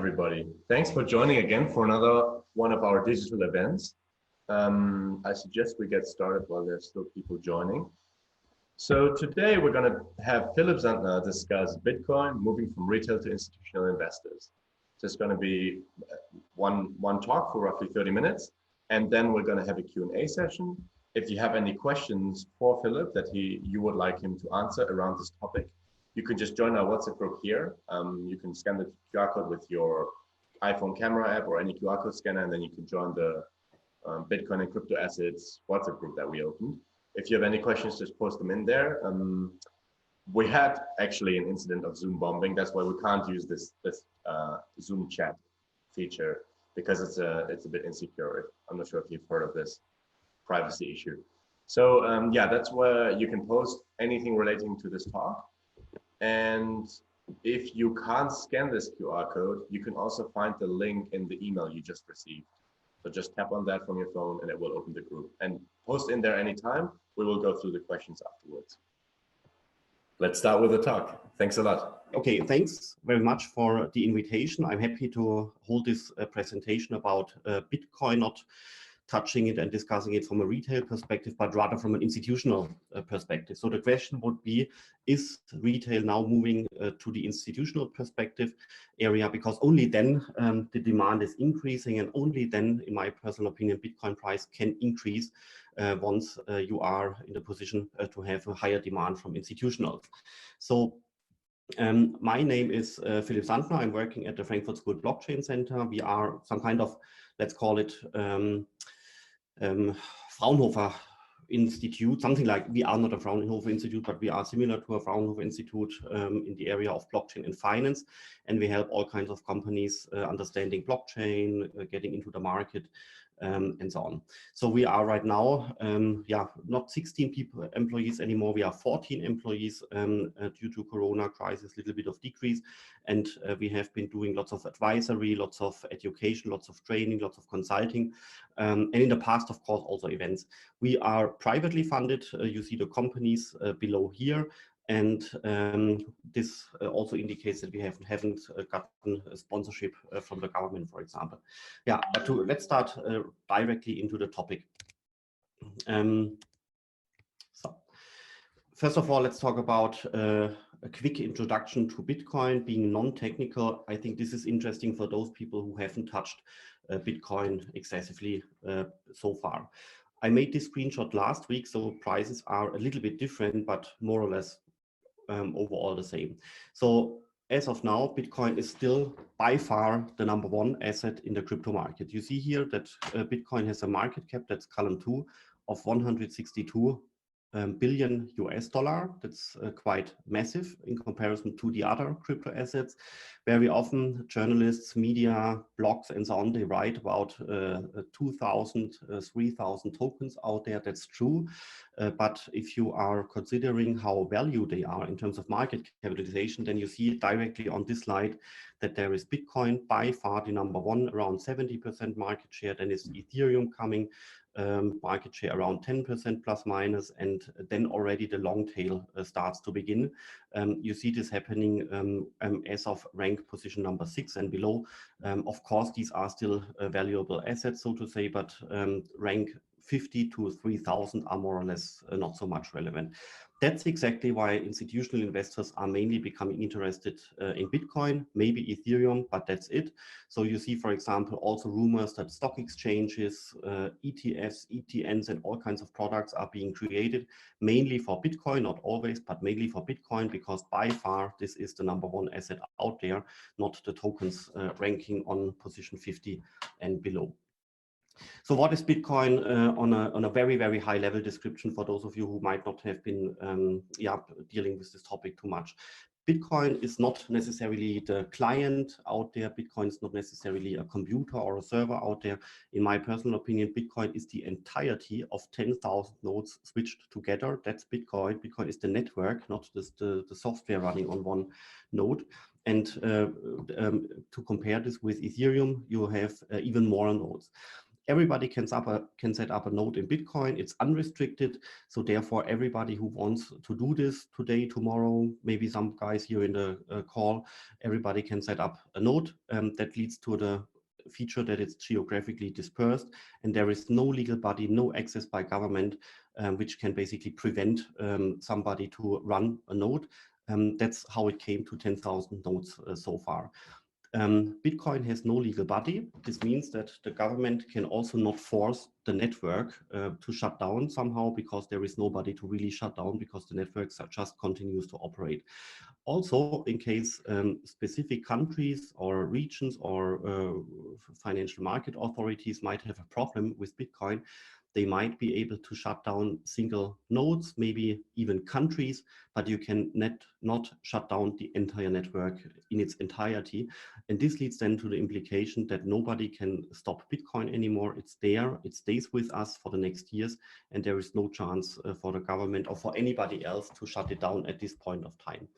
everybody. Thanks for joining again for another one of our digital events. I suggest we get started while there's still people joining. So today we're going to have Philipp Sandner discuss Bitcoin moving from retail to institutional investors. So it's going to be one talk for roughly 30 minutes, and then we're going to have a Q&A session. If you have any questions for Philipp that you would like him to answer around this topic, you can just join our WhatsApp group here. You can scan the QR code with your iPhone camera app or any QR code scanner, and then you can join the Bitcoin and crypto assets WhatsApp group that we opened. If you have any questions, just post them in there. We had actually an incident of Zoom bombing. That's why we can't use this Zoom chat feature, because it's a bit insecure. I'm not sure if you've heard of this privacy issue. So yeah, that's where you can post anything relating to this talk. And if you can't scan this QR code, you can also find the link in the email you just received. So just tap on that from your phone and it will open the group. And post in there anytime. We will go through the questions afterwards. Let's start with the talk. Thanks a lot. Okay, thanks very much for the invitation. I'm happy to hold this presentation about Bitcoin, not touching it and discussing it from a retail perspective, but rather from an institutional perspective. So the question would be, is retail now moving to the institutional perspective area? Because only then the demand is increasing, and only then, in my personal opinion, Bitcoin price can increase once you are in a position to have a higher demand from institutionals. So my name is Philipp Sandner. I'm working at the Frankfurt School Blockchain Center. We are some kind of, let's call it, Fraunhofer Institute, something like. We are not a Fraunhofer Institute, but we are similar to a Fraunhofer Institute in the area of blockchain and finance. And we help all kinds of companies understanding blockchain, getting into the market, and so on. So we are right now, not 16 employees anymore. We are 14 employees due to Corona crisis, little bit of decrease. And we have been doing lots of advisory, lots of education, lots of training, lots of consulting. And in the past, of course, also events. We are privately funded. You see the companies below here. And this also indicates that we haven't gotten a sponsorship from the government, for example. Yeah, but let's start directly into the topic. So, first of all, let's talk about a quick introduction to Bitcoin. Being non-technical, I think this is interesting for those people who haven't touched Bitcoin excessively so far. I made this screenshot last week, so prices are a little bit different, but more or less overall the same. So as of now, Bitcoin is still by far the #1 asset in the crypto market. You see here that Bitcoin has a market cap, that's column 2, of 162 billion US dollar. That's quite massive in comparison to the other crypto assets. Very often journalists, media, blogs, and so on, they write about 2,000, 3,000 tokens out there. That's true. But if you are considering how valued they are in terms of market capitalization, then you see directly on this slide that there is Bitcoin by far the #1, around 70% market share. Then is Ethereum coming, market share around 10% plus minus, and then already the long tail starts to begin. You see this happening as of rank position #6 and below. Of course, these are still valuable assets, so to say, but rank 50 to 3,000 are more or less not so much relevant. That's exactly why institutional investors are mainly becoming interested in Bitcoin, maybe Ethereum, but that's it. So you see, for example, also rumors that stock exchanges, ETFs, ETNs, and all kinds of products are being created, mainly for Bitcoin, not always, but mainly for Bitcoin, because by far this is the #1 asset out there, not the tokens ranking on position 50 and below. So what is Bitcoin on a very, very high level description for those of you who might not have been dealing with this topic too much? Bitcoin is not necessarily the client out there. Bitcoin is not necessarily a computer or a server out there. In my personal opinion, Bitcoin is the entirety of 10,000 nodes switched together. That's Bitcoin. Bitcoin is the network, not just the software running on one node. And to compare this with Ethereum, you have even more nodes. everybody can set up a node in Bitcoin. It's unrestricted. So therefore, everybody who wants to do this today, tomorrow, maybe some guys here in the call, everybody can set up a node. That leads to the feature that it's geographically dispersed, and there is no legal body, no access by government, which can basically prevent somebody to run a node. That's how it came to 10,000 nodes so far. Bitcoin has no legal body. This means that the government can also not force the network to shut down somehow, because there is nobody to really shut down, because the network just continues to operate. Also, in case specific countries or regions or financial market authorities might have a problem with Bitcoin, they might be able to shut down single nodes, maybe even countries, but you can not shut down the entire network in its entirety. And this leads then to the implication that nobody can stop Bitcoin anymore. It's there, it stays with us for the next years, and there is no chance for the government or for anybody else to shut it down at this point of time.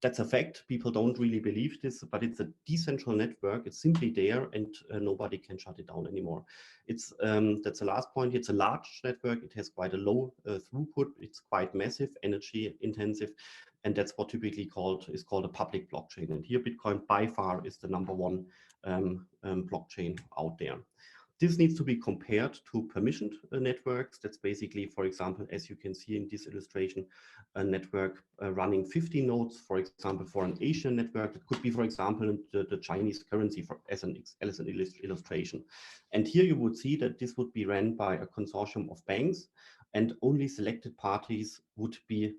That's a fact. People don't really believe this, but it's a decentral network. It's simply there, and nobody can shut it down anymore. It's that's the last point. It's a large network. It has quite a low throughput. It's quite massive, energy intensive, and that's what typically is called a public blockchain. And here, Bitcoin by far is the #1 blockchain out there. This needs to be compared to permissioned networks. That's basically, for example, as you can see in this illustration, a network running 50 nodes, for example, for an Asian network. It could be, for example, the Chinese currency as an illustration. And here you would see that this would be ran by a consortium of banks, and only selected parties would be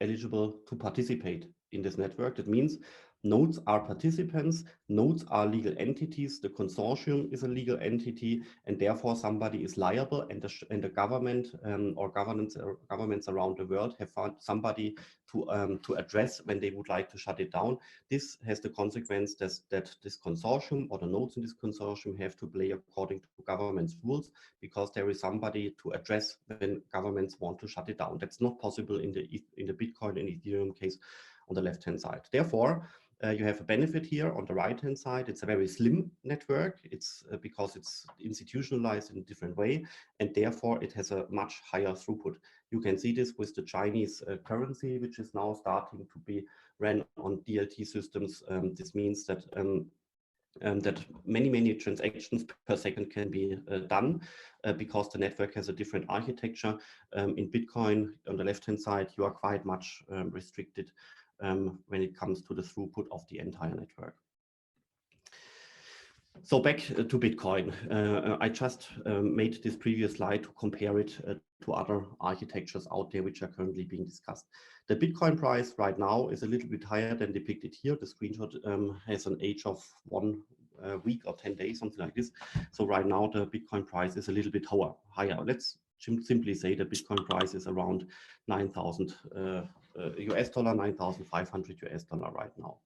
eligible to participate in this network. That means nodes are participants, nodes are legal entities, the consortium is a legal entity, and therefore somebody is liable, and the government or governments around the world have found somebody to address when they would like to shut it down. This has the consequence that this consortium or the nodes in this consortium have to play according to government's rules, because there is somebody to address when governments want to shut it down. That's not possible in the Bitcoin and Ethereum case on the left-hand side. Therefore, you have a benefit here on the right-hand side. It's a very slim network. It's because it's institutionalized in a different way, and therefore it has a much higher throughput. You can see this with the Chinese currency, which is now starting to be ran on DLT systems. This means that that many transactions per second can be done because the network has a different architecture. In Bitcoin, on the left-hand side, you are quite much restricted when it comes to the throughput of the entire network. So back to Bitcoin. I just made this previous slide to compare it to other architectures out there which are currently being discussed. The Bitcoin price right now is a little bit higher than depicted here. The screenshot has an age of 1 week or 10 days, something like this. So right now the Bitcoin price is a little bit higher. Let's simply say the Bitcoin price is around 9,000 US dollar, 9,500 US dollar right now.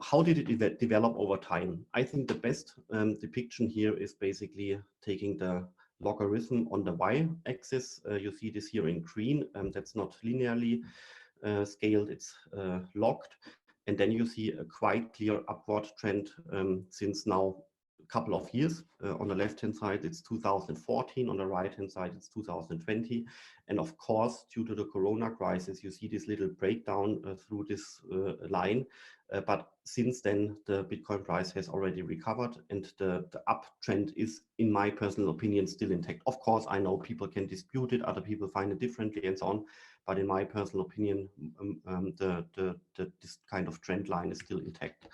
How did it develop over time? I think the best depiction here is basically taking the logarithm on the y-axis. You see this here in green. That's not linearly scaled, it's logged. And then you see a quite clear upward trend since now a couple of years. On the left-hand side, it's 2014. On the right-hand side, it's 2020. And of course, due to the Corona crisis, you see this little breakdown through this line. But since then, the Bitcoin price has already recovered, and the uptrend is, in my personal opinion, still intact. Of course, I know people can dispute it, other people find it differently and so on. But in my personal opinion, this kind of trend line is still intact.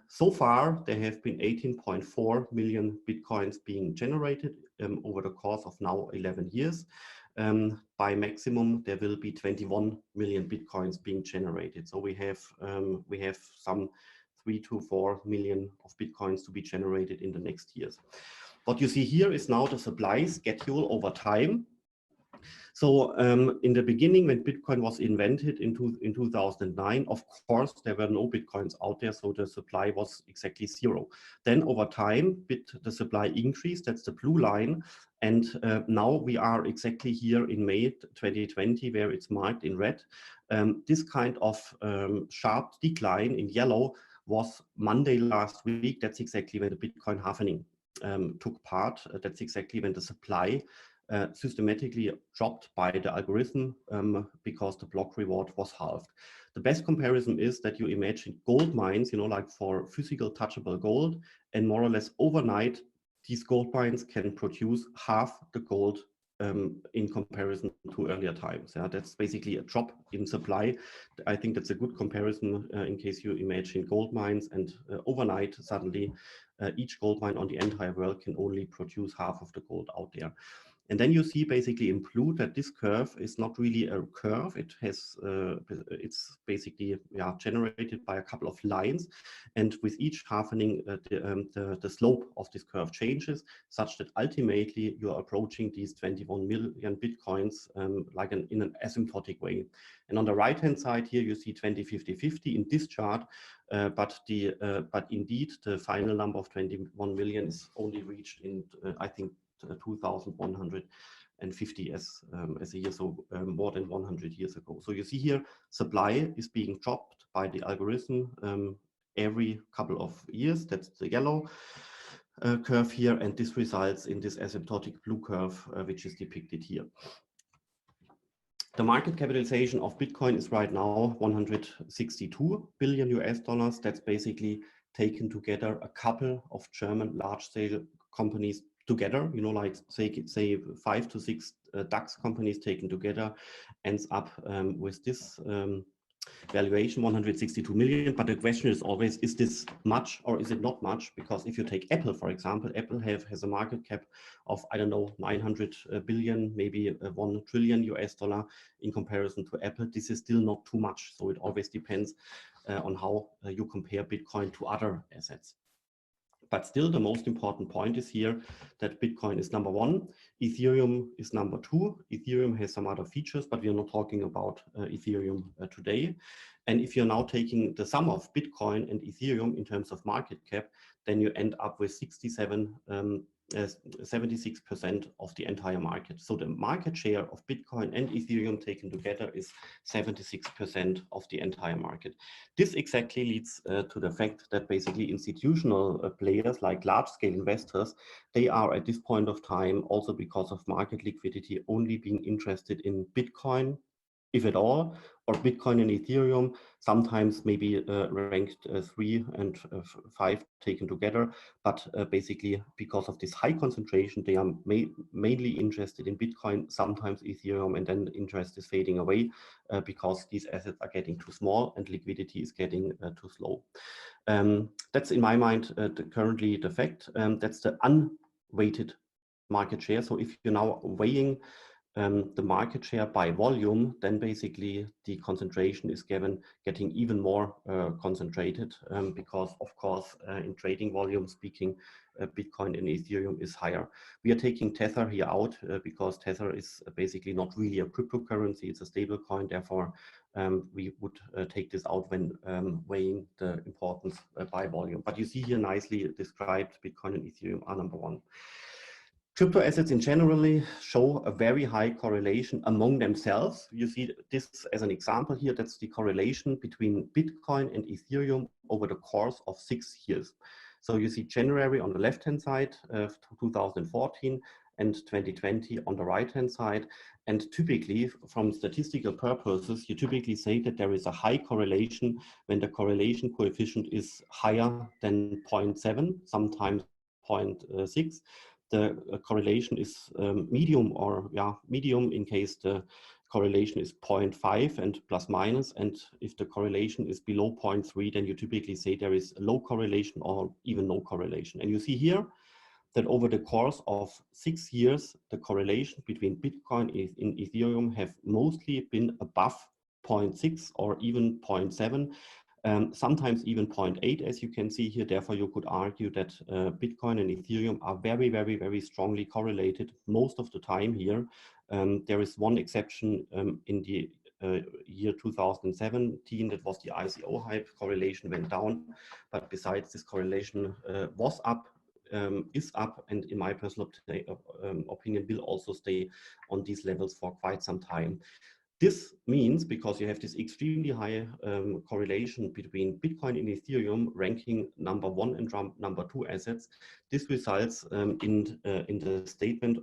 So far, there have been 18.4 million Bitcoins being generated over the course of now 11 years. By maximum, there will be 21 million Bitcoins being generated. So we have some 3 to 4 million of Bitcoins to be generated in the next years. What you see here is now the supply schedule over time. So in the beginning, when Bitcoin was invented in 2009, of course, there were no Bitcoins out there, so the supply was exactly 0. Then over time, the supply increased, that's the blue line. And now we are exactly here in May 2020, where it's marked in red. This kind of sharp decline in yellow was Monday last week. That's exactly where the Bitcoin halving took part, that's exactly when the supply systematically dropped by the algorithm because the block reward was halved. The best comparison is that you imagine gold mines, like for physical touchable gold, and more or less overnight, these gold mines can produce half the gold in comparison to earlier times. Yeah, that's basically a drop in supply. I think that's a good comparison in case you imagine gold mines, and overnight suddenly each gold mine on the entire world can only produce half of the gold out there. And then you see basically in blue that this curve is not really a curve. It has, it's basically generated by a couple of lines. And with each halvening, the slope of this curve changes such that ultimately you're approaching these 21 million Bitcoins in an asymptotic way. And on the right-hand side here, you see 20-50-50 in this chart. But indeed, the final number of 21 million is only reached in, I think, 2150 as a year, so more than 100 years ago. So you see here, supply is being dropped by the algorithm every couple of years. That's the yellow curve here, and this results in this asymptotic blue curve, which is depicted here. The market capitalization of Bitcoin is right now 162 billion US dollars. That's basically taken together a couple of German large-scale companies together, like say 5 to 6 DAX companies taken together, ends up with this valuation 162 million. But the question is always, is this much or is it not much? Because if you take Apple, for example, Apple has a market cap of, I don't know, 900 billion, maybe 1 trillion US dollar. In comparison to Apple, this is still not too much. So it always depends on how you compare Bitcoin to other assets. But still, the most important point is here that Bitcoin is number one, Ethereum is number two. Ethereum has some other features, but we are not talking about Ethereum today. And if you're now taking the sum of Bitcoin and Ethereum in terms of market cap, then you end up with 76% of the entire market. So the market share of Bitcoin and Ethereum taken together is 76% of the entire market. This exactly leads to the fact that basically institutional players like large-scale investors, they are at this point of time, also because of market liquidity, only being interested in Bitcoin, if at all, or Bitcoin and Ethereum, sometimes maybe ranked 3 and 5 taken together. But basically, because of this high concentration, they are mainly interested in Bitcoin, sometimes Ethereum, and then the interest is fading away because these assets are getting too small and liquidity is getting too slow. That's in my mind currently the fact. That's the unweighted market share. So if you're now weighing the market share by volume, then basically the concentration is getting even more concentrated because, of course, in trading volume speaking, Bitcoin and Ethereum is higher. We are taking Tether here out because Tether is basically not really a cryptocurrency, it's a stable coin. Therefore, we would take this out when weighing the importance by volume. But you see here nicely described, Bitcoin and Ethereum are number one. Crypto assets in generally show a very high correlation among themselves. You see this as an example here. That's the correlation between Bitcoin and Ethereum over the course of 6 years. So you see January on the left-hand side of 2014 and 2020 on the right-hand side. And typically, from statistical purposes, you typically say that there is a high correlation when the correlation coefficient is higher than 0.7, sometimes 0.6. The correlation is medium or medium in case the correlation is 0.5 and plus minus. And if the correlation is below 0.3, then you typically say there is low correlation or even no correlation. And you see here that over the course of 6 years, the correlation between Bitcoin and Ethereum have mostly been above 0.6 or even 0.7. Sometimes even 0.8, as you can see here. Therefore, you could argue that Bitcoin and Ethereum are very, very, very strongly correlated most of the time here. There is one exception in the year 2017, that was the ICO hype. Correlation went down, but besides this, correlation was up, is up, and in my personal opinion will also stay on these levels for quite some time. This means, because you have this extremely high correlation between Bitcoin and Ethereum ranking number 1 and number 2 assets, this results in the statement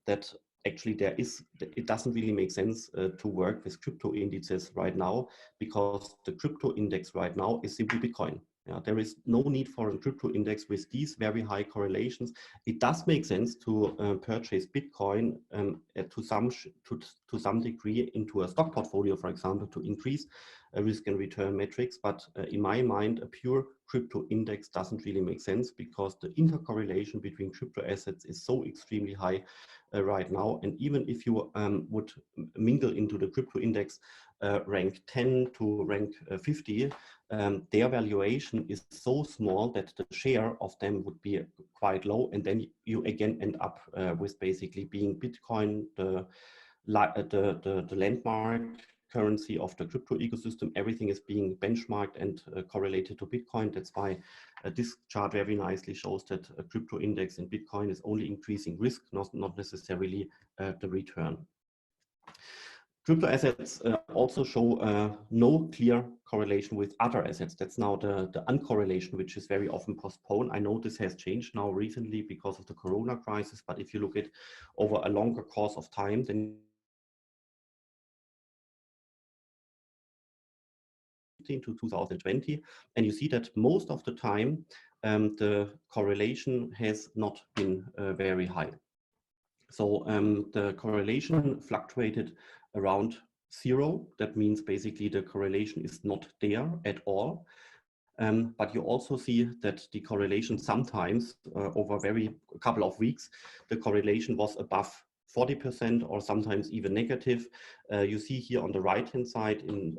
that actually it doesn't really make sense to work with crypto indices right now, because the crypto index right now is simply Bitcoin. Yeah, there is no need for a crypto index with these very high correlations. It does make sense to purchase Bitcoin to some degree into a stock portfolio, for example, to increase risk and return metrics. But in my mind, a pure crypto index doesn't really make sense, because the intercorrelation between crypto assets is so extremely high right now. And even if you would mingle into the crypto index rank 10 to rank 50, their valuation is so small that the share of them would be quite low. And then you again end up with basically being Bitcoin, the landmark currency of the crypto ecosystem. Everything is being benchmarked and correlated to Bitcoin. That's why this chart very nicely shows that a crypto index in Bitcoin is only increasing risk, not necessarily the return. Crypto assets also show no clear correlation with other assets. That's now the uncorrelation, which is very often postponed. I know this has changed now recently because of the Corona crisis, but if you look at over a longer course of time, then to 2020, and you see that most of the time the correlation has not been very high. So the correlation fluctuated around 0. That means basically the correlation is not there at all. But you also see that the correlation sometimes over a couple of weeks, the correlation was above 40% or sometimes even negative. You see here on the right-hand side in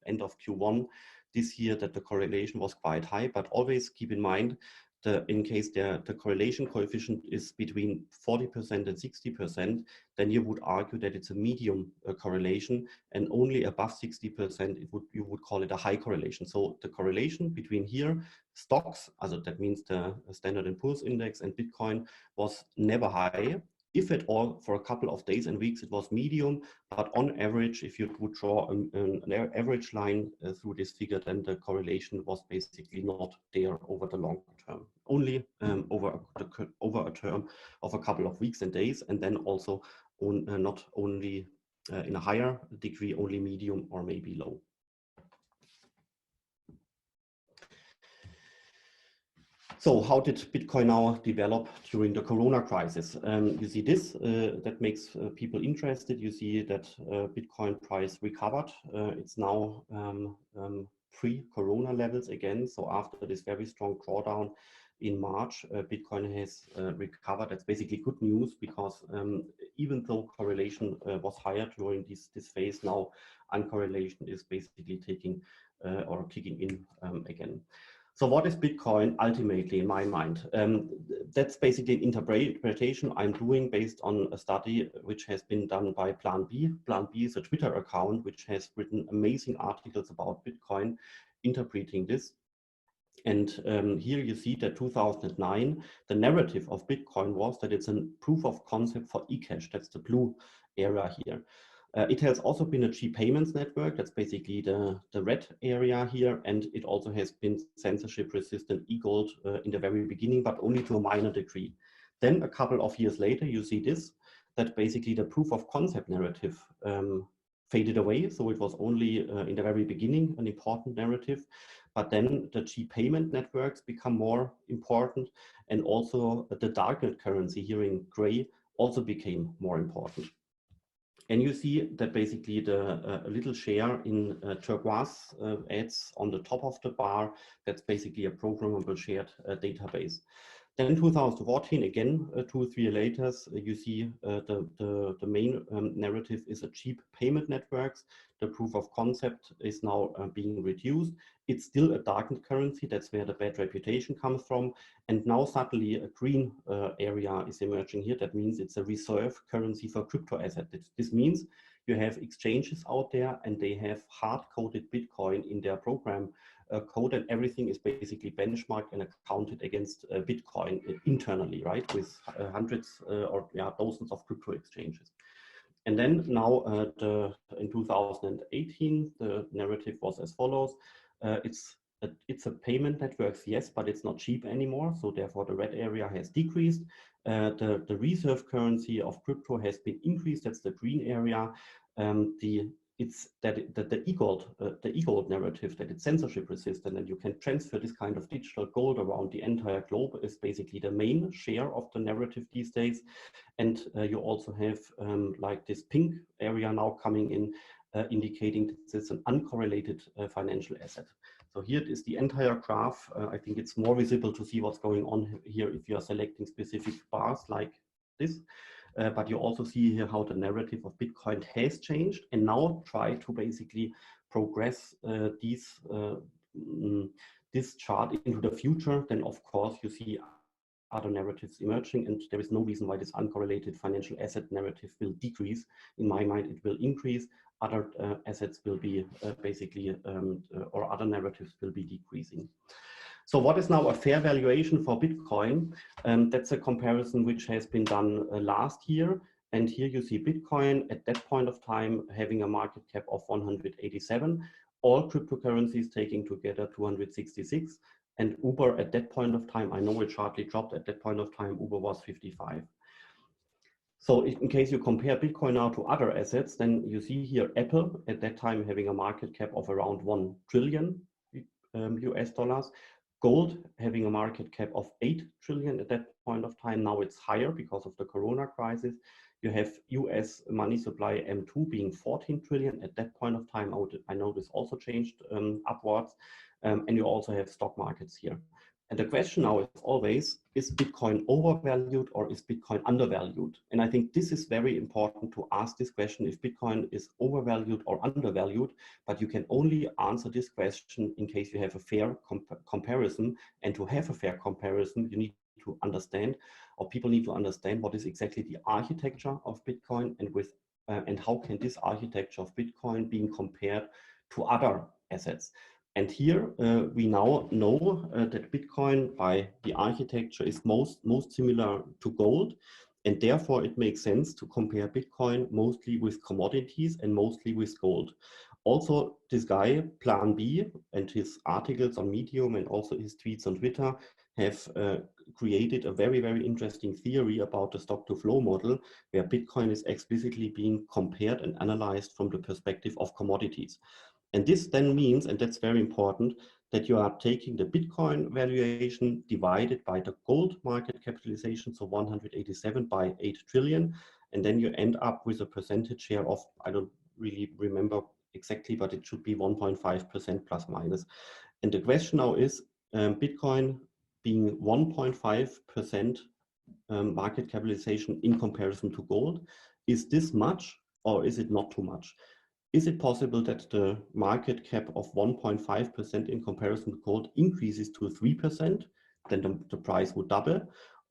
end of Q1 this year that the correlation was quite high, but always keep in mind in case the correlation coefficient is between 40% and 60%, then you would argue that it's a medium correlation, and only above 60%, you would call it a high correlation. So the correlation between here, stocks, also that means the Standard & Poor's index, and Bitcoin was never high. If at all, for a couple of days and weeks, it was medium, but on average, if you would draw an average line through this figure, then the correlation was basically not there over the long term, only over a term of a couple of weeks and days, and then also not only in a higher degree, only medium or maybe low. So how did Bitcoin now develop during the Corona crisis? You see this, that makes people interested. You see that Bitcoin price recovered. It's now pre-Corona levels again. So after this very strong drawdown in March, Bitcoin has recovered. That's basically good news, because even though correlation was higher during this phase, now uncorrelation is basically taking or kicking in again. So what is Bitcoin ultimately in my mind? That's basically an interpretation I'm doing based on a study which has been done by Plan B. Plan B is a Twitter account which has written amazing articles about Bitcoin, interpreting this. And here you see that 2009, the narrative of Bitcoin was that it's a proof of concept for eCash. That's the blue area here. It has also been a cheap payments network. That's basically the red area here. And it also has been censorship resistant e-gold in the very beginning, but only to a minor degree. Then a couple of years later, you see this, that basically the proof of concept narrative faded away. So it was only in the very beginning an important narrative, but then the cheap payment networks become more important, and also the darknet currency here in gray also became more important. And you see that basically the little share in turquoise adds on the top of the bar, that's basically a programmable shared database. Then 2014, again, 2-3 years later, you see the main narrative is a cheap payment networks. The proof of concept is now being reduced. It's still a darkened currency. That's where the bad reputation comes from. And now suddenly a green area is emerging here. That means it's a reserve currency for crypto assets. This means you have exchanges out there and they have hard-coded Bitcoin in their program code, and everything is basically benchmarked and accounted against Bitcoin internally, right? With hundreds or thousands of crypto exchanges. And then now in 2018, the narrative was as follows. It's a payment networks, yes, but it's not cheap anymore. So therefore the red area has decreased. The reserve currency of crypto has been increased. That's the green area. It's that the e-gold narrative, that it's censorship resistant and you can transfer this kind of digital gold around the entire globe, is basically the main share of the narrative these days. And you also have like this pink area now coming in, indicating that it's an uncorrelated financial asset. So here is the entire graph. I think it's more visible to see what's going on here if you are selecting specific bars like this. But you also see here how the narrative of Bitcoin has changed, and now try to basically progress this chart into the future. Then of course you see other narratives emerging, and there is no reason why this uncorrelated financial asset narrative will decrease. In my mind, it will increase. Other assets will be or other narratives will be decreasing. So what is now a fair valuation for Bitcoin? That's a comparison which has been done last year. And here you see Bitcoin at that point of time having a market cap of 187, all cryptocurrencies taking together 266. And Uber at that point of time, I know it sharply dropped, at that point of time, Uber was 55. So in case you compare Bitcoin now to other assets, then you see here Apple at that time having a market cap of around 1 trillion US dollars. Gold having a market cap of 8 trillion at that point of time. Now it's higher because of the Corona crisis. You have US money supply M2 being 14 trillion at that point of time. I know this also changed upwards. And you also have stock markets here. And the question now is always, is Bitcoin overvalued or is Bitcoin undervalued? And I think this is very important to ask this question, if Bitcoin is overvalued or undervalued, but you can only answer this question in case you have a fair comparison. And to have a fair comparison, you need to understand, or people need to understand, what is exactly the architecture of Bitcoin, and how can this architecture of Bitcoin being compared to other assets. And here we now know that Bitcoin by the architecture is most similar to gold. And therefore it makes sense to compare Bitcoin mostly with commodities and mostly with gold. Also, this guy, Plan B, and his articles on Medium and also his tweets on Twitter have created a very, very interesting theory about the stock to flow model, where Bitcoin is explicitly being compared and analyzed from the perspective of commodities. And this then means, and that's very important, that you are taking the Bitcoin valuation divided by the gold market capitalization, so 187 by 8 trillion, and then you end up with a percentage share of, I don't really remember exactly, but it should be 1.5% plus minus. And the question now is, Bitcoin being 1.5% market capitalization in comparison to gold, is this much or is it not too much? Is it possible that the market cap of 1.5% in comparison to gold increases to 3%, then the price would double?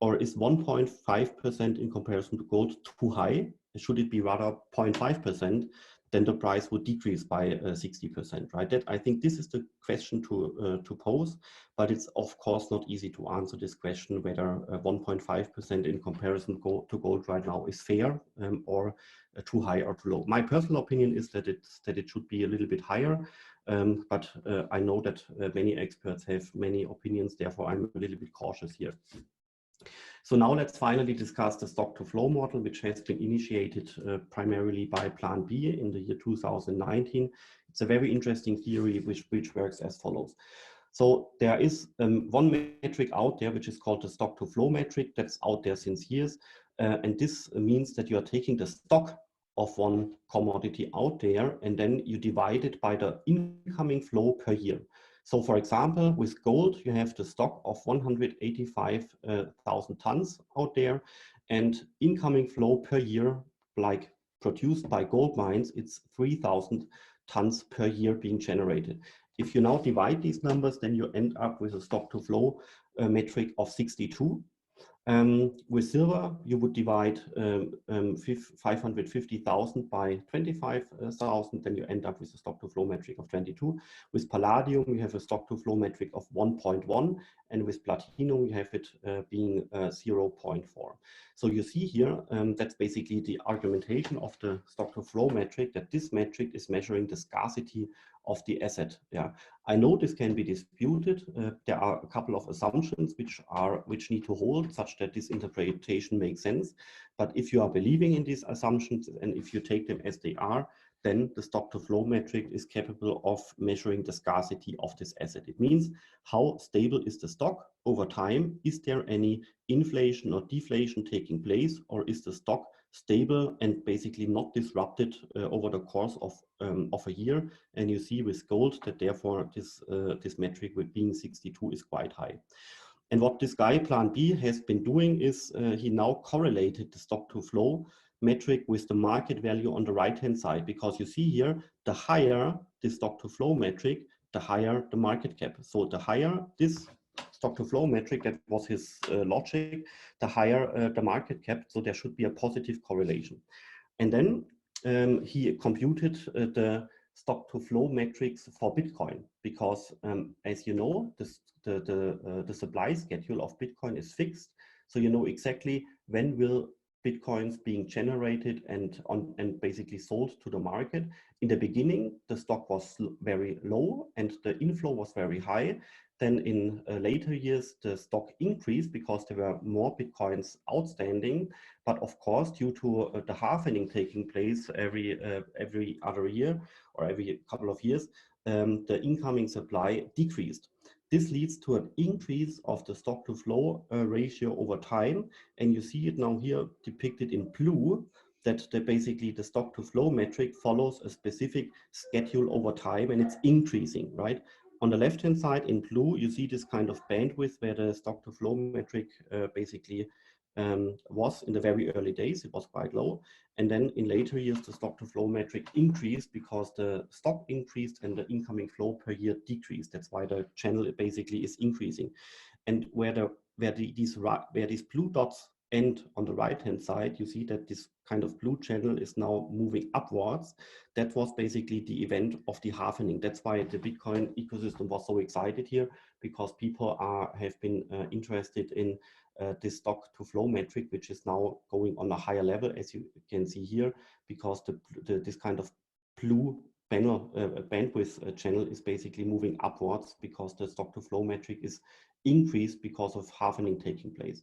Or is 1.5% in comparison to gold too high? Should it be rather 0.5%, then the price would decrease by 60%, right? I think this is the question to pose, but it's of course not easy to answer this question, whether 1.5% in comparison to gold right now is fair or too high or too low. My personal opinion is that it should be a little bit higher, but I know that many experts have many opinions, therefore I'm a little bit cautious here. So now let's finally discuss the stock to flow model, which has been initiated primarily by Plan B in the year 2019. It's a very interesting theory which works as follows. So there is one metric out there, which is called the stock to flow metric, that's out there since years. And this means that you are taking the stock of one commodity out there, and then you divide it by the incoming flow per year. So for example, with gold, you have the stock of 185,000 tons out there, and incoming flow per year, like produced by gold mines, it's 3,000 tons per year being generated. If you now divide these numbers, then you end up with a stock to flow metric of 62. With silver, you would divide 550,000 by 25,000, then you end up with a stock-to-flow metric of 22. With palladium, you have a stock-to-flow metric of 1.1, and with platinum, you have it being 0.4. So you see here, that's basically the argumentation of the stock-to-flow metric, that this metric is measuring the scarcity of the asset. Yeah, I know this can be disputed. There are a couple of assumptions which need to hold, such that this interpretation makes sense. But if you are believing in these assumptions and if you take them as they are, then the stock-to-flow metric is capable of measuring the scarcity of this asset. It means how stable is the stock over time? Is there any inflation or deflation taking place, or is the stock stable and basically not disrupted over the course of a year? And you see with gold that therefore this metric with being 62 is quite high. And what this guy Plan B has been doing is he now correlated the stock to flow metric with the market value on the right hand side, because you see here, the higher the stock to flow metric, the higher the market cap. So the higher this stock to flow metric, that was his logic, the higher the market cap. So there should be a positive correlation. And then he computed the stock to flow metrics for Bitcoin, because as you know, the supply schedule of Bitcoin is fixed. So you know exactly when will Bitcoins being generated and basically sold to the market. In the beginning, the stock was very low and the inflow was very high. Then in later years, the stock increased because there were more Bitcoins outstanding. But of course, due to the halvening taking place every other year or every couple of years, the incoming supply decreased. This leads to an increase of the stock to flow ratio over time. And you see it now here depicted in blue, that basically the stock to flow metric follows a specific schedule over time and it's increasing, right? On the left-hand side in blue, you see this kind of bandwidth where the stock to flow metric basically was in the very early days. It was quite low. And then in later years, the stock to flow metric increased because the stock increased and the incoming flow per year decreased. That's why the channel basically is increasing. And where these blue dots end on the right-hand side, you see that this kind of blue channel is now moving upwards. That was basically the event of the halvening. That's why the Bitcoin ecosystem was so excited here, because people have been interested in this stock to flow metric, which is now going on a higher level, as you can see here, because this kind of blue bandwidth channel is basically moving upwards because the stock to flow metric is increased because of halvening taking place.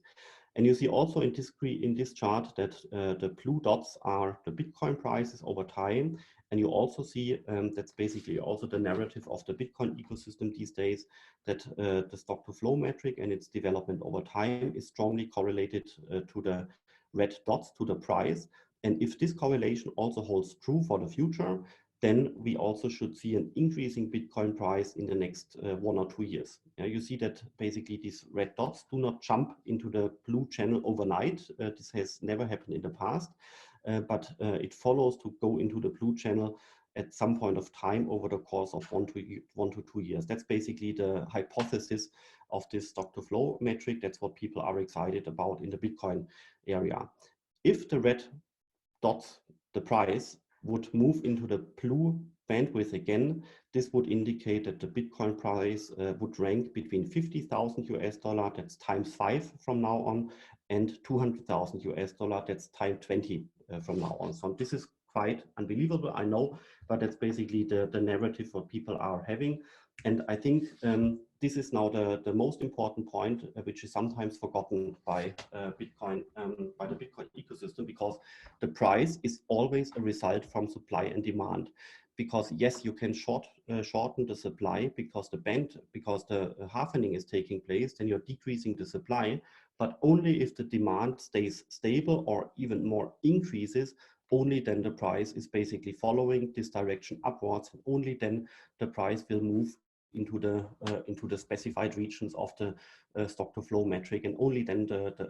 And you see also in this chart that the blue dots are the Bitcoin prices over time. And you also see that's basically also the narrative of the Bitcoin ecosystem these days, that the stock to flow metric and its development over time is strongly correlated to the red dots, to the price. And if this correlation also holds true for the future, then we also should see an increasing Bitcoin price in the next 1 or 2 years. You see that basically these red dots do not jump into the blue channel overnight. This has never happened in the past, but it follows to go into the blue channel at some point of time over the course of 1 to 2 years. That's basically the hypothesis of this stock to flow metric. That's what people are excited about in the Bitcoin area. If the red dots, the price, would move into the blue bandwidth again, this would indicate that the Bitcoin price would rank between 50,000 US dollar, that's times 5 from now on, and 200,000 US dollar, that's times 20 from now on. So this is quite unbelievable, I know, but that's basically the narrative what people are having. And I think this is now the most important point, which is sometimes forgotten by Bitcoin, by the Bitcoin ecosystem, because the price is always a result from supply and demand. Because yes, you can shorten the supply because the halvening is taking place, then you're decreasing the supply, but only if the demand stays stable or even more increases, only then the price is basically following this direction upwards, and only then the price will move into the specified regions of the stock to flow metric, and only then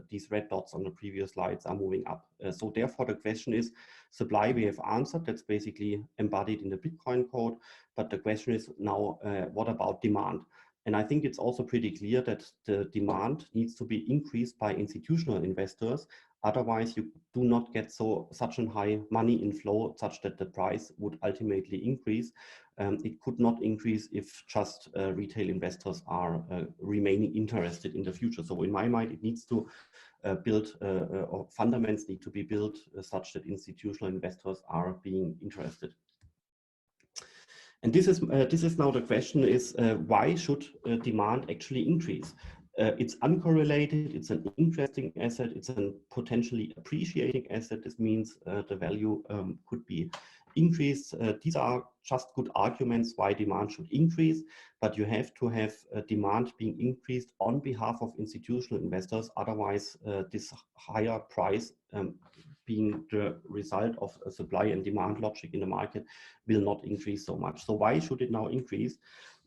these red dots on the previous slides are moving up. So therefore the question is, supply we have answered, that's basically embodied in the Bitcoin code, but the question is now, what about demand? And I think it's also pretty clear that the demand needs to be increased by institutional investors. Otherwise, you do not get such a high money inflow such that the price would ultimately increase. It could not increase if just retail investors are remaining interested in the future. So in my mind, it needs to or fundaments need to be built such that institutional investors are being interested. And this is now the question is, why should demand actually increase? It's uncorrelated, it's an interesting asset, it's a potentially appreciating asset. This means the value could be increased. These are just good arguments why demand should increase, but you have to have demand being increased on behalf of institutional investors. Otherwise, this higher price being the result of a supply and demand logic in the market will not increase so much. So why should it now increase?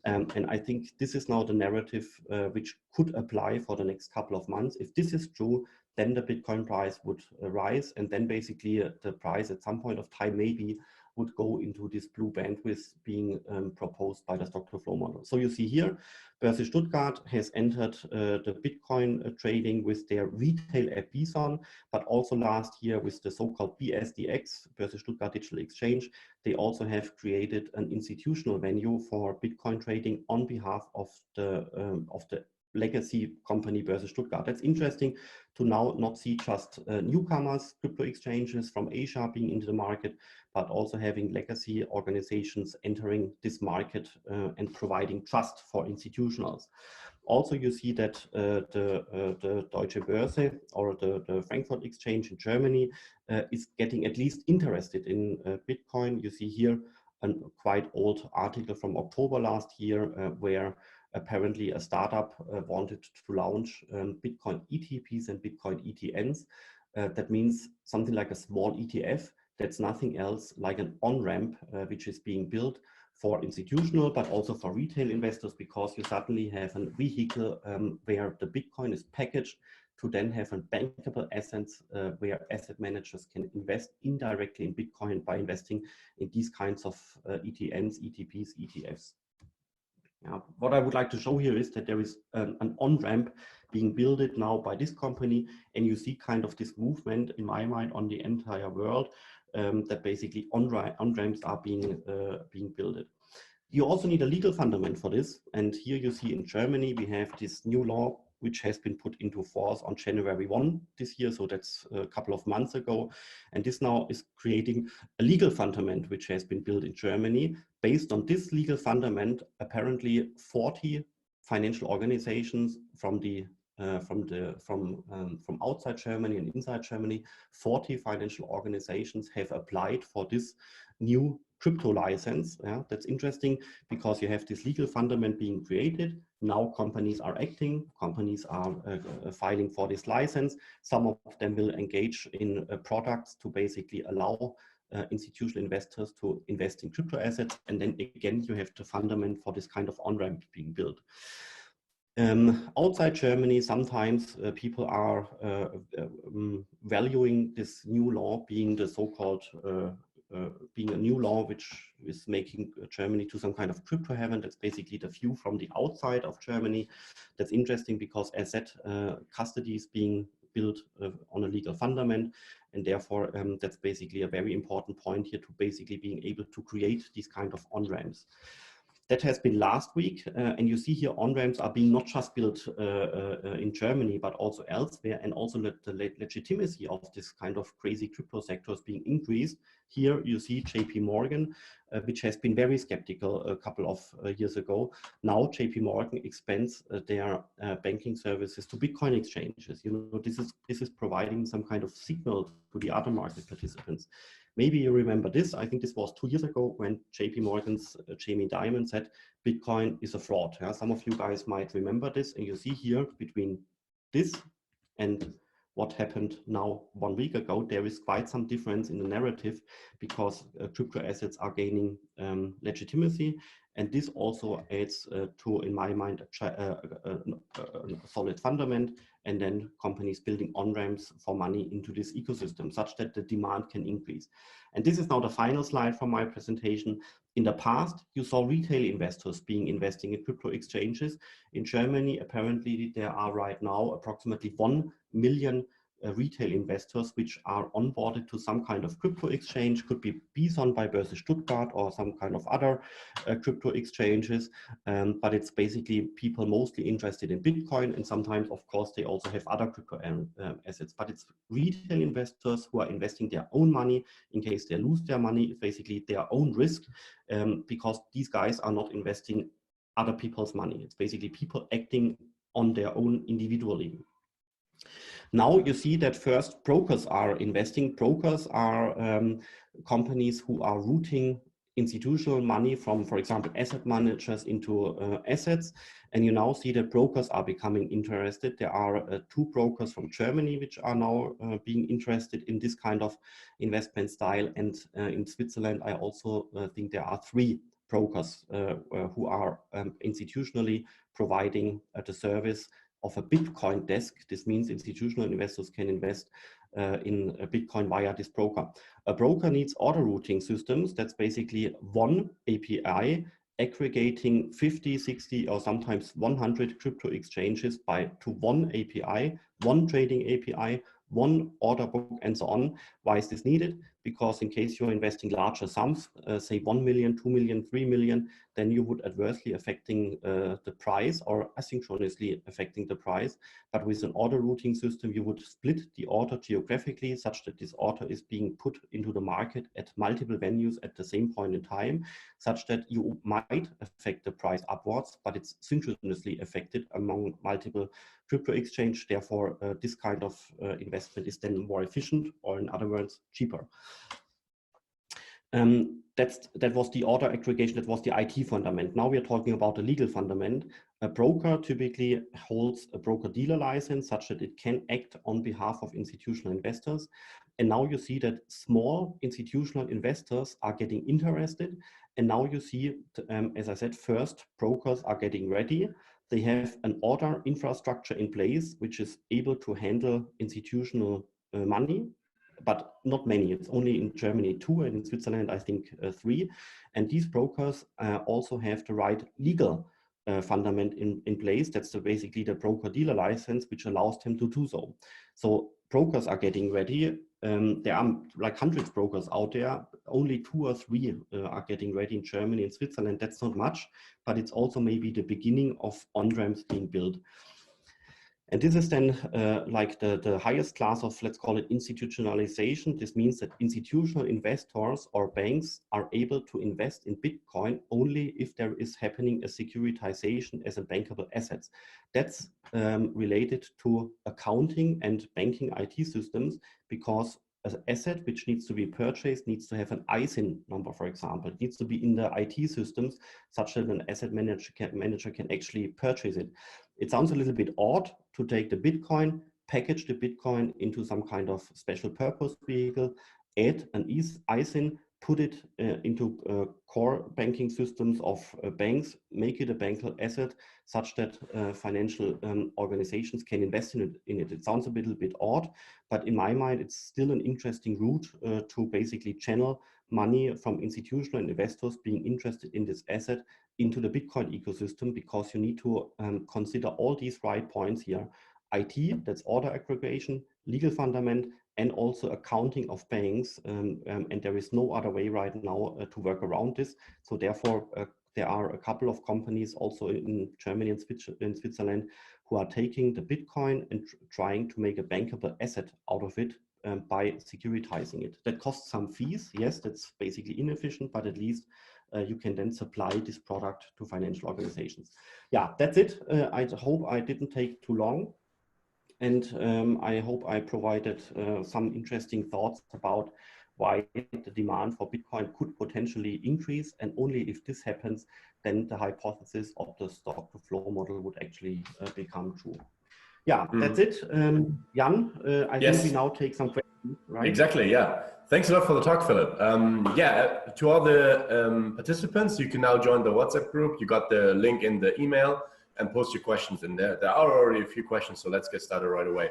And I think this is now the narrative which could apply for the next couple of months. If this is true, then the Bitcoin price would rise, and then basically the price at some point of time maybe would go into this blue bandwidth being proposed by the stock-to-flow model. So you see here, Börse Stuttgart has entered the Bitcoin trading with their retail app Bison, but also last year with the so-called BSDX, Börse Stuttgart Digital Exchange. They also have created an institutional venue for Bitcoin trading on behalf of the legacy company Börse Stuttgart. That's interesting to now not see just newcomers, crypto exchanges from Asia being into the market, but also having legacy organizations entering this market and providing trust for institutionals. Also, you see that the Deutsche Börse or the Frankfurt Exchange in Germany is getting at least interested in Bitcoin. You see here a quite old article from October last year where apparently a startup wanted to launch Bitcoin ETPs and Bitcoin ETNs. That means something like a small ETF. That's nothing else like an on-ramp which is being built for institutional, but also for retail investors, because you suddenly have a vehicle where the Bitcoin is packaged to then have a bankable assets where asset managers can invest indirectly in Bitcoin by investing in these kinds of ETNs, ETPs, ETFs. Yeah. What I would like to show here is that there is an on-ramp being built now by this company, and you see kind of this movement in my mind on the entire world that basically on-ramps are being built. You also need a legal fundament for this, and here you see in Germany we have this new law which has been put into force on January 1 this year, so that's a couple of months ago, and this now is creating a legal fundament which has been built in Germany. Based on this legal fundament, apparently 40 financial organizations from outside Germany and inside Germany, 40 financial organizations have applied for this new crypto license. Yeah, that's interesting because you have this legal fundament being created. Now companies are acting, companies are filing for this license. Some of them will engage in products to basically allow institutional investors to invest in crypto assets. And then again, you have the fundament for this kind of on-ramp being built. Outside Germany, sometimes people are valuing this new law being the so-called being a new law which is making Germany to some kind of crypto heaven. That's basically the view from the outside of Germany. That's interesting because asset custody is being built on a legal fundament, and therefore that's basically a very important point here to basically being able to create these kind of on-ramps. That has been last week, and you see here on-ramps are being not just built in Germany, but also elsewhere, and also the legitimacy of this kind of crazy crypto sector is being increased. Here you see JP Morgan, which has been very skeptical a couple of years ago. Now JP Morgan expands their banking services to Bitcoin exchanges. You know, this is providing some kind of signal to the other market participants. Maybe you remember this. I think this was 2 years ago when JP Morgan's Jamie Dimon said Bitcoin is a fraud. Yeah? Some of you guys might remember this, and you see here between this and what happened now 1 week ago, there is quite some difference in the narrative because crypto assets are gaining legitimacy, And this also adds to, in my mind, a solid fundament, and then companies building on-ramps for money into this ecosystem such that the demand can increase. And this is now the final slide from my presentation. In the past, you saw retail investors investing in crypto exchanges. In Germany, apparently there are right now approximately 1 million retail investors which are onboarded to some kind of crypto exchange, could be Bison by Börse Stuttgart or some kind of other crypto exchanges, but it's basically people mostly interested in Bitcoin, and sometimes, of course, they also have other crypto assets, but it's retail investors who are investing their own money in case they lose their money. It's basically their own risk, because these guys are not investing other people's money. It's basically people acting on their own individually. Now you see that first brokers are investing. Brokers are companies who are routing institutional money from, for example, asset managers into assets. And you now see that brokers are becoming interested. There are 2 brokers from Germany which are now being interested in this kind of investment style. And in Switzerland, I also think there are 3 brokers who are institutionally providing the service of a Bitcoin desk. This means institutional investors can invest in a Bitcoin via this broker. A broker needs order routing systems. That's basically one API aggregating 50, 60, or sometimes 100 crypto exchanges to one API, one trading API, one order book, and so on. Why is this needed? Because in case you're investing larger sums, say 1 million, 2 million, 3 million, then you would adversely affecting the price, or asynchronously affecting the price. But with an order routing system, you would split the order geographically such that this order is being put into the market at multiple venues at the same point in time, such that you might affect the price upwards, but it's synchronously affected among multiple crypto exchange. Therefore, this kind of investment is then more efficient, or in other words, cheaper. That was the order aggregation, that was the IT fundament. Now we are talking about the legal fundament. A broker typically holds a broker-dealer license such that it can act on behalf of institutional investors. And now you see that small institutional investors are getting interested. And now you see, as I said, first brokers are getting ready. They have an order infrastructure in place which is able to handle institutional money, but not many. It's only in Germany 2, and in Switzerland, I think 3. And these brokers also have the right legal fundament in place. That's basically the broker-dealer license, which allows them to do so. So brokers are getting ready. There are like hundreds of brokers out there. Only 2 or 3 are getting ready in Germany and Switzerland. That's not much, but it's also maybe the beginning of on-ramps being built. And this is then like the highest class of, let's call it, institutionalization. This means that institutional investors or banks are able to invest in Bitcoin only if there is happening a securitization as a bankable asset. That's related to accounting and banking IT systems, because an asset which needs to be purchased needs to have an ISIN number, for example. It needs to be in the IT systems such that an asset manager can actually purchase it. It sounds a little bit odd to take the Bitcoin, package the Bitcoin into some kind of special purpose vehicle, add an ISIN, put it into core banking systems of banks, make it a bankable asset such that financial organizations can invest in it. It sounds a little bit odd, but in my mind, it's still an interesting route to basically channel money from institutional investors being interested in this asset into the Bitcoin ecosystem, because you need to consider all these right points here. IT, that's order aggregation, legal fundament, and also accounting of banks. And there is no other way right now to work around this. So therefore, there are a couple of companies also in Germany and Switzerland who are taking the Bitcoin and trying to make a bankable asset out of it by securitizing it. That costs some fees. Yes, that's basically inefficient, but at least you can then supply this product to financial organizations. Yeah, that's it. I hope I didn't take too long. And I hope I provided some interesting thoughts about why the demand for Bitcoin could potentially increase. And only if this happens, then the hypothesis of the stock to flow model would actually become true. Yeah, that's it. Jan, I think we Yes, now take some questions, right? exactly. Yeah. Thanks a lot for the talk, Philip. Yeah, to all the participants, you can now join the WhatsApp group. You got the link in the email and post your questions in there. There are already a few questions, so let's get started right away.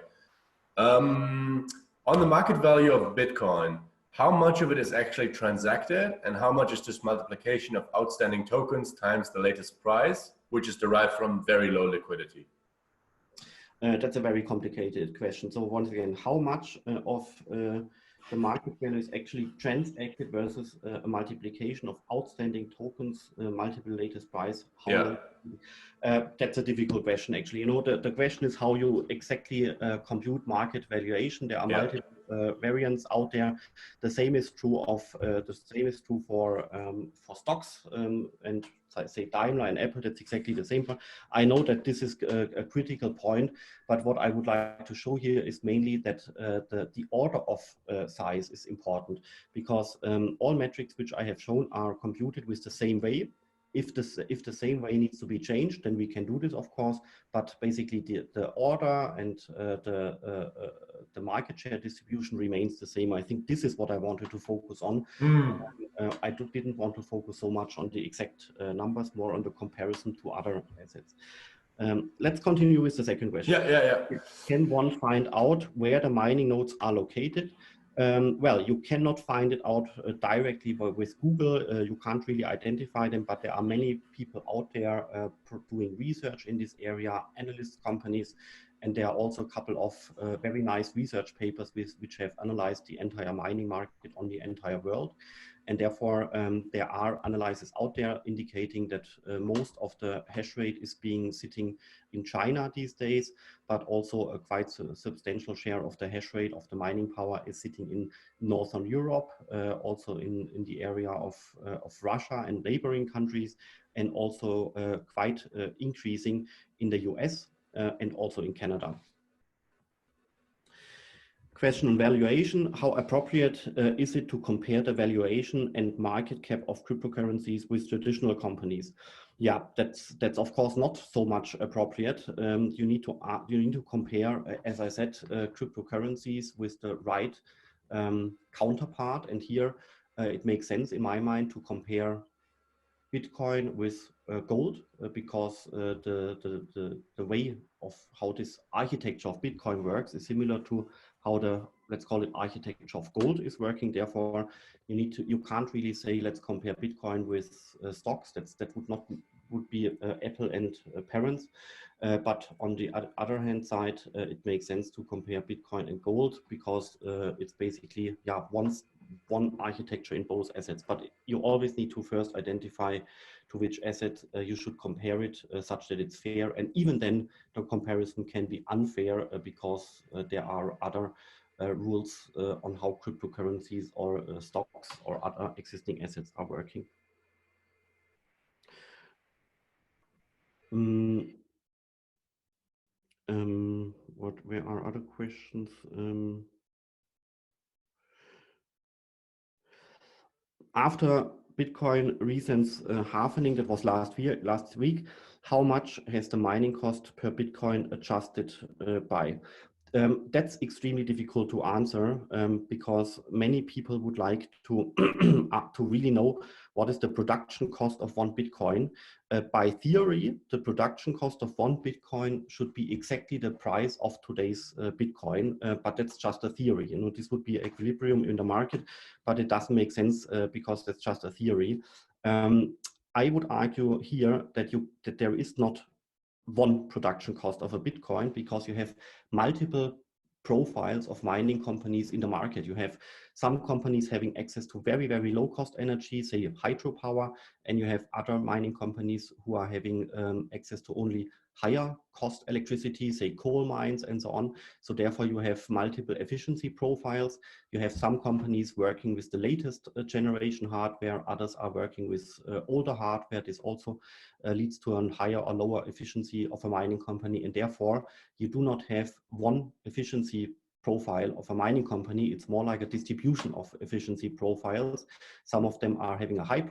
On the market value of Bitcoin, how much of it is actually transacted and how much is just multiplication of outstanding tokens times the latest price, which is derived from very low liquidity? That's a very complicated question. So once again, how much of the market value is actually transacted versus a multiplication of outstanding tokens, multiple latest price? Yeah. That's a difficult question, actually. You know, the question is how you exactly compute market valuation. There are multiple variants out there. The same is true for stocks and say Daimler and Apple. That's exactly the same. I know that this is a critical point, but what I would like to show here is mainly that the order of size is important, because all metrics which I have shown are computed with the same way. If the same way needs to be changed, then we can do this, of course. But basically, the order and the market share distribution remains the same. I think this is what I wanted to focus on. I didn't want to focus so much on the exact numbers, more on the comparison to other assets. Let's continue with the second question. Can one find out where the mining nodes are located? Well, you cannot find it out directly with Google. You can't really identify them, but there are many people out there doing research in this area, analyst companies, and there are also a couple of very nice research papers which have analyzed the entire mining market on the entire world. And therefore, there are analyses out there indicating that most of the hash rate is sitting in China these days, but also a quite substantial share of the hash rate of the mining power is sitting in Northern Europe, also in the area of Russia and neighboring countries, and also quite increasing in the US and also in Canada. Question on valuation: how appropriate is it to compare the valuation and market cap of cryptocurrencies with traditional companies? Yeah, that's of course not so much appropriate. You need to compare, as I said, cryptocurrencies with the right counterpart. And here it makes sense in my mind to compare Bitcoin with gold, because the way of how this architecture of Bitcoin works is similar to how the, let's call it, architecture of gold is working. Therefore, you can't really say let's compare Bitcoin with stocks. That would be apple and parents. But on the other hand side, it makes sense to compare Bitcoin and gold, because it's basically one architecture in both assets. But you always need to first identify to which asset you should compare it such that it's fair. And even then, the comparison can be unfair because there are other rules on how cryptocurrencies or stocks or other existing assets are working. Where are other questions? After Bitcoin recent halving, that was last week, how much has the mining cost per Bitcoin adjusted by? That's extremely difficult to answer because many people would like to to really know what is the production cost of one Bitcoin. By theory, the production cost of one Bitcoin should be exactly the price of today's Bitcoin, but that's just a theory. You know, this would be equilibrium in the market, but it doesn't make sense because that's just a theory. I would argue here that there is not one production cost of a Bitcoin, because you have multiple profiles of mining companies in the market. You have some companies having access to very, very low cost energy, say hydropower, and you have other mining companies who are having access to only higher cost electricity, say coal mines and so on. So therefore you have multiple efficiency profiles. You have some companies working with the latest generation hardware, others are working with older hardware. This also leads to a higher or lower efficiency of a mining company, and therefore you do not have one efficiency profile of a mining company. It's more like a distribution of efficiency profiles. Some of them are having a high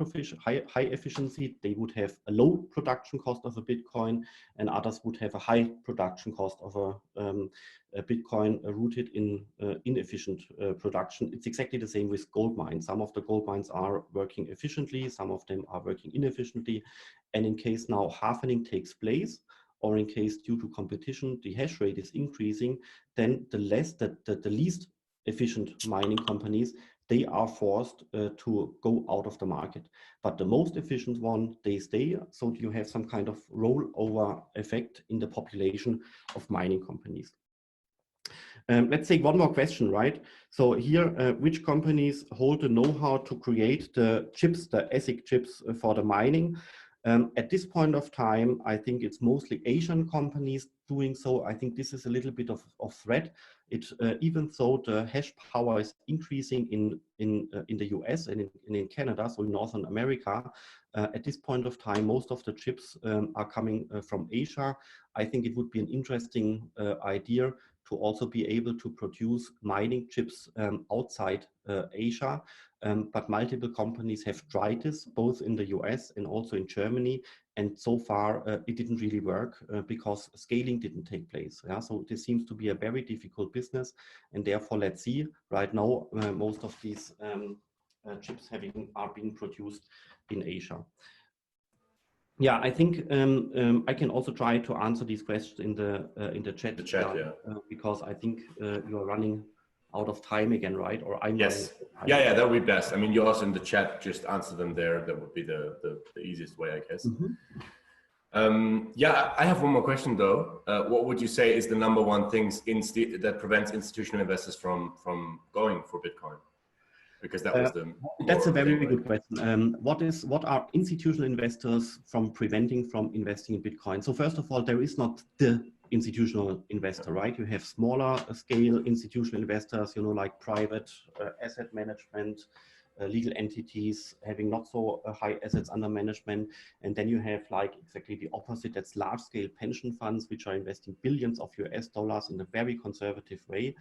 efficiency. They would have a low production cost of a Bitcoin, and others would have a high production cost of a Bitcoin rooted in inefficient production. It's exactly the same with gold mines. Some of the gold mines are working efficiently, some of them are working inefficiently. And in case now halvening takes place, or in case due to competition, the hash rate is increasing, then the least efficient mining companies, they are forced to go out of the market. But the most efficient one, they stay. So you have some kind of rollover effect in the population of mining companies. Let's take one more question, right? So here, which companies hold the know-how to create the chips, the ASIC chips for the mining? At this point of time, I think it's mostly Asian companies doing so. I think this is a little bit of threat. Even though the hash power is increasing in the US and in Canada, so in Northern America, at this point of time, most of the chips are coming from Asia. I think it would be an interesting idea to also be able to produce mining chips outside Asia. But multiple companies have tried this, both in the US and also in Germany. And so far, it didn't really work because scaling didn't take place. Yeah? So this seems to be a very difficult business. And therefore, let's see, right now, most of these chips are being produced in Asia. Yeah, I think I can also try to answer these questions in the chat. Yeah. Because I think you are running out of time again, right? Or I'm yes. Yeah, that would be best. I mean, you also in the chat just answer them there. That would be the easiest way, I guess. Mm-hmm. Yeah, I have one more question though. What would you say is the number one thing that prevents institutional investors from going for Bitcoin? Because that was that's a very good question. What are institutional investors from preventing from investing in Bitcoin? So first of all, there is not the institutional investor, right? You have smaller scale institutional investors, like private asset management, legal entities having not so high assets under management. And then you have like exactly the opposite, that's large scale pension funds, which are investing billions of US dollars in a very conservative way.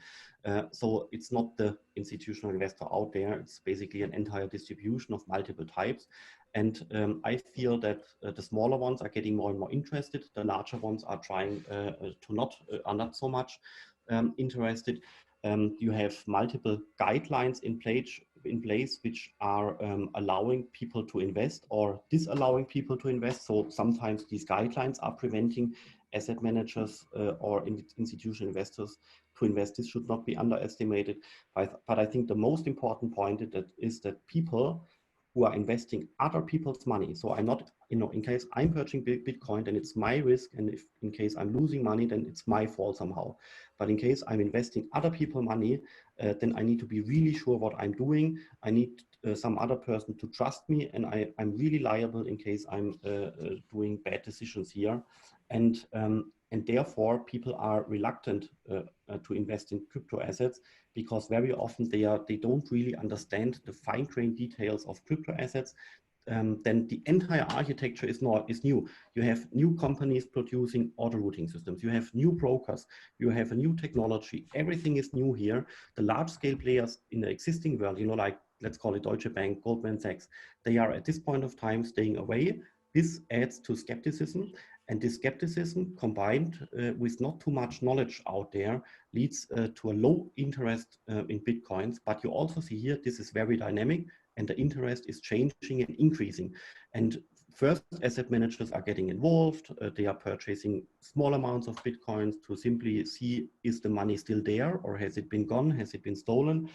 So it's not the institutional investor out there. It's basically an entire distribution of multiple types. And I feel that the smaller ones are getting more and more interested. The larger ones are trying are not so much interested. You have multiple guidelines in place which are allowing people to invest or disallowing people to invest. So sometimes these guidelines are preventing asset managers or institutional investors to invest. This should not be underestimated. But I think the most important point is that people who are investing other people's money. So I'm not, in case I'm purchasing Bitcoin, then it's my risk. And if in case I'm losing money, then it's my fault somehow. But in case I'm investing other people's money, then I need to be really sure what I'm doing. I need some other person to trust me, and I'm really liable in case I'm doing bad decisions here. And therefore, people are reluctant to invest in crypto assets because very often they don't really understand the fine-grained details of crypto assets. Then the entire architecture is new. You have new companies producing auto routing systems. You have new brokers. You have a new technology. Everything is new here. The large-scale players in the existing world, like let's call it Deutsche Bank, Goldman Sachs, they are at this point of time staying away. This adds to skepticism. And this skepticism combined with not too much knowledge out there leads to a low interest in Bitcoins. But you also see here, this is very dynamic and the interest is changing and increasing. And first, asset managers are getting involved. They are purchasing small amounts of Bitcoins to simply see, is the money still there or has it been gone? Has it been stolen?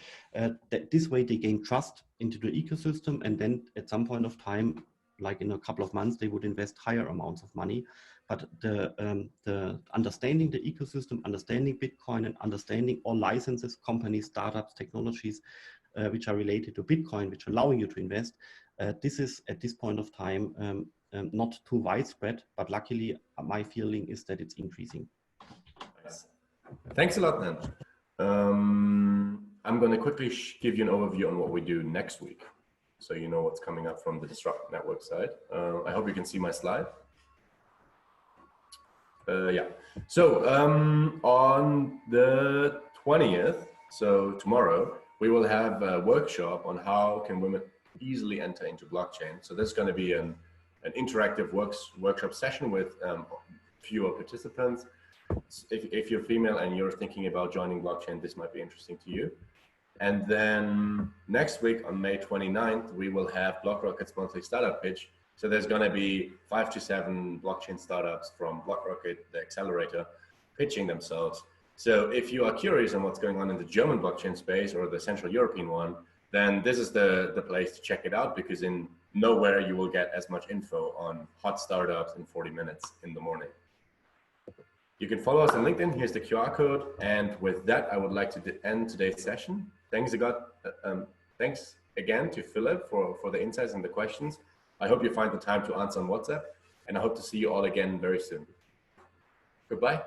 This way they gain trust into the ecosystem. And then at some point of time, like in a couple of months, they would invest higher amounts of money. But the understanding the ecosystem, understanding Bitcoin, and understanding all licenses, companies, startups, technologies, which are related to Bitcoin, which are allowing you to invest, this is at this point of time not too widespread. But luckily, my feeling is that it's increasing. Nice. Thanks a lot, then. I'm going to quickly give you an overview on what we do next week, so you know what's coming up from the Disrupt Network side. I hope you can see my slide. Yeah. So on the 20th, so tomorrow, we will have a workshop on how can women easily enter into blockchain. So there's going to be an interactive workshop session with fewer participants. If you're female and you're thinking about joining blockchain, this might be interesting to you. And then next week on May 29th, we will have BlockRocket's monthly startup pitch. So there's going to be 5 to 7 blockchain startups from BlockRocket, the accelerator, pitching themselves. So if you are curious on what's going on in the German blockchain space or the Central European one, then this is the place to check it out, because in nowhere you will get as much info on hot startups in 40 minutes in the morning. You can follow us on LinkedIn. Here's the QR code. And with that, I would like to end today's session. Thanks again to Philipp for the insights and the questions. I hope you find the time to answer on WhatsApp, and I hope to see you all again very soon. Goodbye.